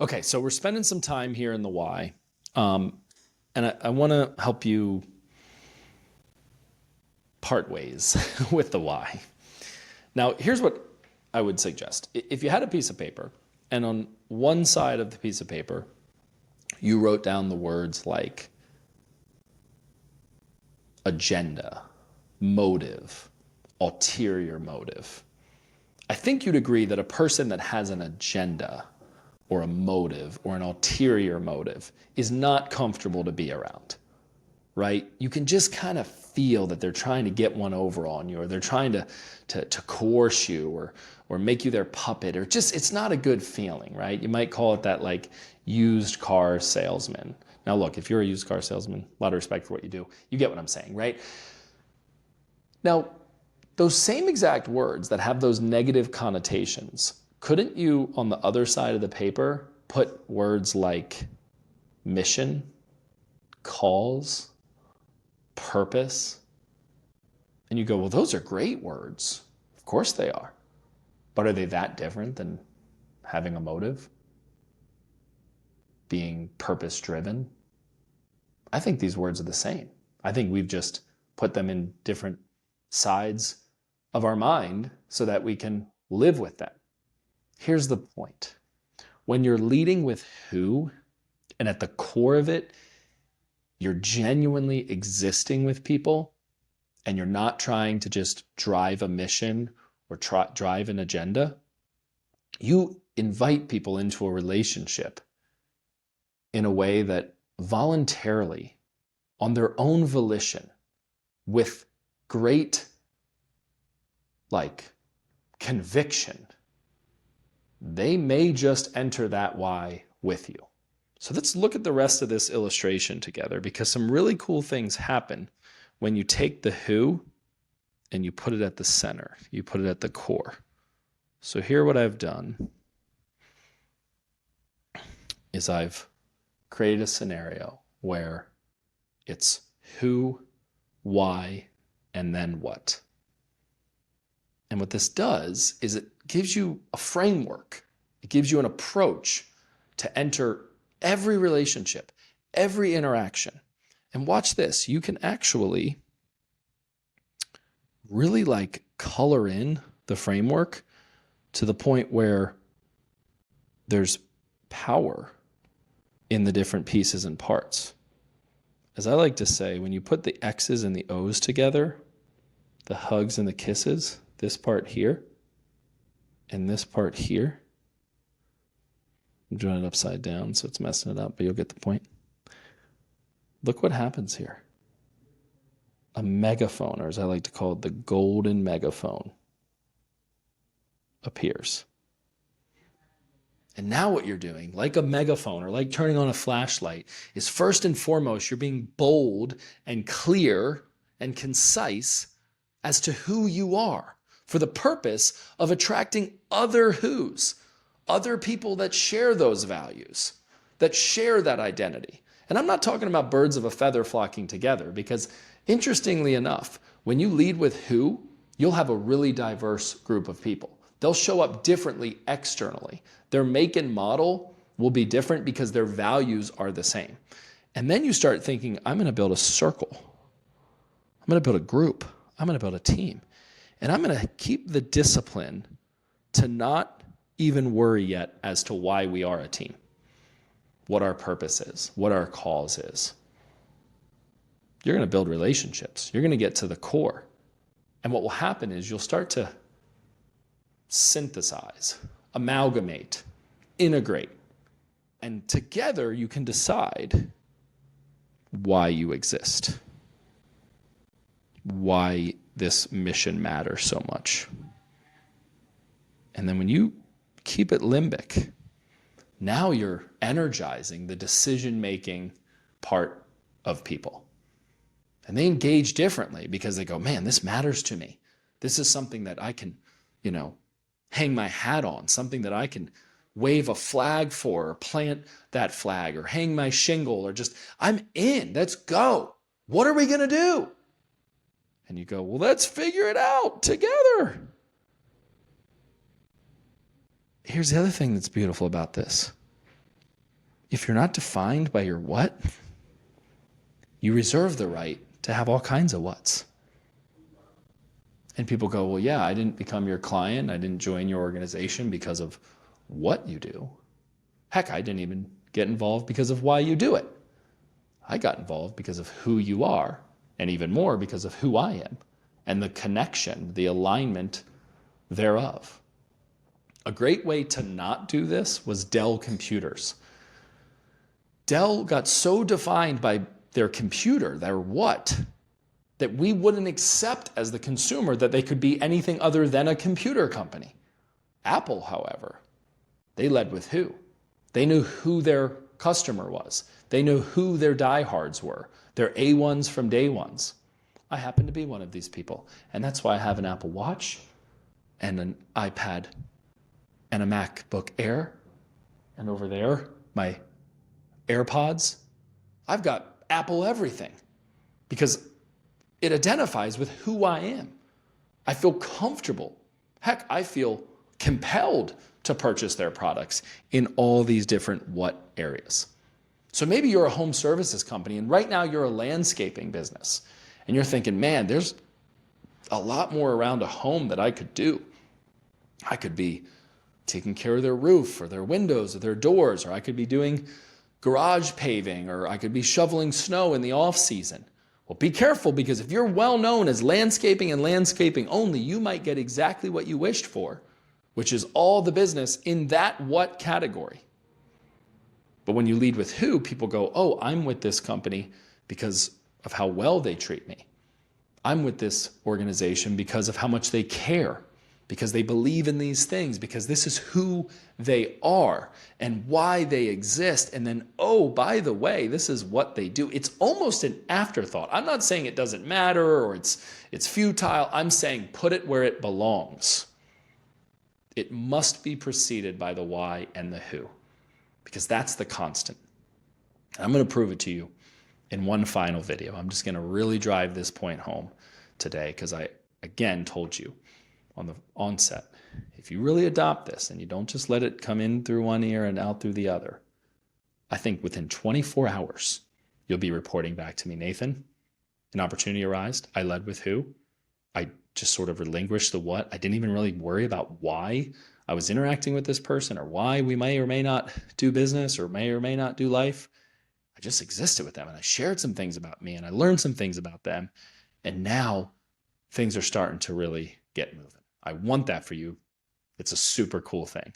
Okay, so we're spending some time here in the why. And I want to help you part ways with the why. Now, here's what I would suggest. If you had a piece of paper, and on one side of the piece of paper, you wrote down the words like agenda, motive, ulterior motive. I think you'd agree that a person that has an agenda or a motive or an ulterior motive is not comfortable to be around, right? You can just kind of feel that they're trying to get one over on you, or they're trying to coerce you, or make you their puppet, or just, it's not a good feeling, right? You might call it that like used car salesman. Now look, if you're a used car salesman, a lot of respect for what you do. You get what I'm saying, right? Now, those same exact words that have those negative connotations, couldn't you, on the other side of the paper, put words like mission, cause, purpose? And you go, well, those are great words. Of course they are. But are they that different than having a motive? Being purpose-driven? I think these words are the same. I think we've just put them in different sides of our mind so that we can live with them. Here's the point. When you're leading with who, and at the core of it, you're genuinely existing with people, and you're not trying to just drive a mission or drive an agenda, you invite people into a relationship in a way that voluntarily, on their own volition, with great conviction, they may just enter that why with you. So let's look at the rest of this illustration together, because some really cool things happen when you take the who and you put it at the center, you put it at the core. So here what I've done is I've created a scenario where it's who, why, and then what. And what this does is it gives you a framework. It gives you an approach to enter every relationship, every interaction. And watch this. You can actually really color in the framework to the point where there's power in the different pieces and parts. As I like to say, when you put the X's and the O's together, the hugs and the kisses, this part here and this part here, I'm doing it upside down, so it's messing it up, but you'll get the point. Look what happens here. A megaphone, or as I like to call it, the golden megaphone, appears. And now what you're doing, like a megaphone or like turning on a flashlight, is first and foremost, you're being bold and clear and concise as to who you are, for the purpose of attracting other who's, other people that share those values, that share that identity. And I'm not talking about birds of a feather flocking together, because interestingly enough, when you lead with who, you'll have a really diverse group of people. They'll show up differently externally. Their make and model will be different because their values are the same. And then you start thinking, I'm going to build a circle. I'm going to build a group. I'm going to build a team. And I'm going to keep the discipline to not even worry yet as to why we are a team, what our purpose is, what our cause is. You're going to build relationships. You're going to get to the core. And what will happen is you'll start to synthesize, amalgamate, integrate. And together you can decide why you exist, why this mission matters so much. And then when you keep it limbic, now you're energizing the decision-making part of people. And they engage differently because they go, man, this matters to me. This is something that I can, hang my hat on, something that I can wave a flag for, or plant that flag, or hang my shingle, or just, I'm in, let's go. What are we going to do? And you go, well, let's figure it out together. Here's the other thing that's beautiful about this. if you're not defined by your what, you reserve the right to have all kinds of whats. And people go, well, yeah, I didn't become your client. I didn't join your organization because of what you do. Heck, I didn't even get involved because of why you do it. I got involved because of who you are, and even more because of who I am, and the connection, the alignment thereof. A great way to not do this was Dell computers. Dell got so defined by their computer, their what, that we wouldn't accept as the consumer that they could be anything other than a computer company. Apple, however, they led with who. They knew who their customer was. They knew who their diehards were, their A1s from day ones. I happen to be one of these people. And that's why I have an Apple Watch and an iPad and a MacBook Air. And over there, my AirPods. I've got Apple everything because it identifies with who I am. I feel comfortable. Heck, I feel compelled to purchase their products in all these different what areas. So maybe you're a home services company and right now you're a landscaping business and you're thinking, man, there's a lot more around a home that I could do. I could be taking care of their roof or their windows or their doors, or I could be doing garage paving, or I could be shoveling snow in the off season. Well, be careful, because if you're well known as landscaping and landscaping only, you might get exactly what you wished for, which is all the business in that what category. But when you lead with who, people go, oh, I'm with this company because of how well they treat me. I'm with this organization because of how much they care, because they believe in these things, because this is who they are and why they exist. And then, oh, by the way, this is what they do. It's almost an afterthought. I'm not saying it doesn't matter or it's futile. I'm saying put it where it belongs. It must be preceded by the why and the who, because that's the constant. I'm going to prove it to you in one final video. I'm just going to really drive this point home today, because I, again, told you on the onset, if you really adopt this and you don't just let it come in through one ear and out through the other, I think within 24 hours, you'll be reporting back to me, Nathan, an opportunity arose. I led with who. I just sort of relinquished the what. I didn't even really worry about why I was interacting with this person or why we may or may not do business or may not do life. I just existed with them and I shared some things about me and I learned some things about them. And now things are starting to really get moving. I want that for you. It's a super cool thing.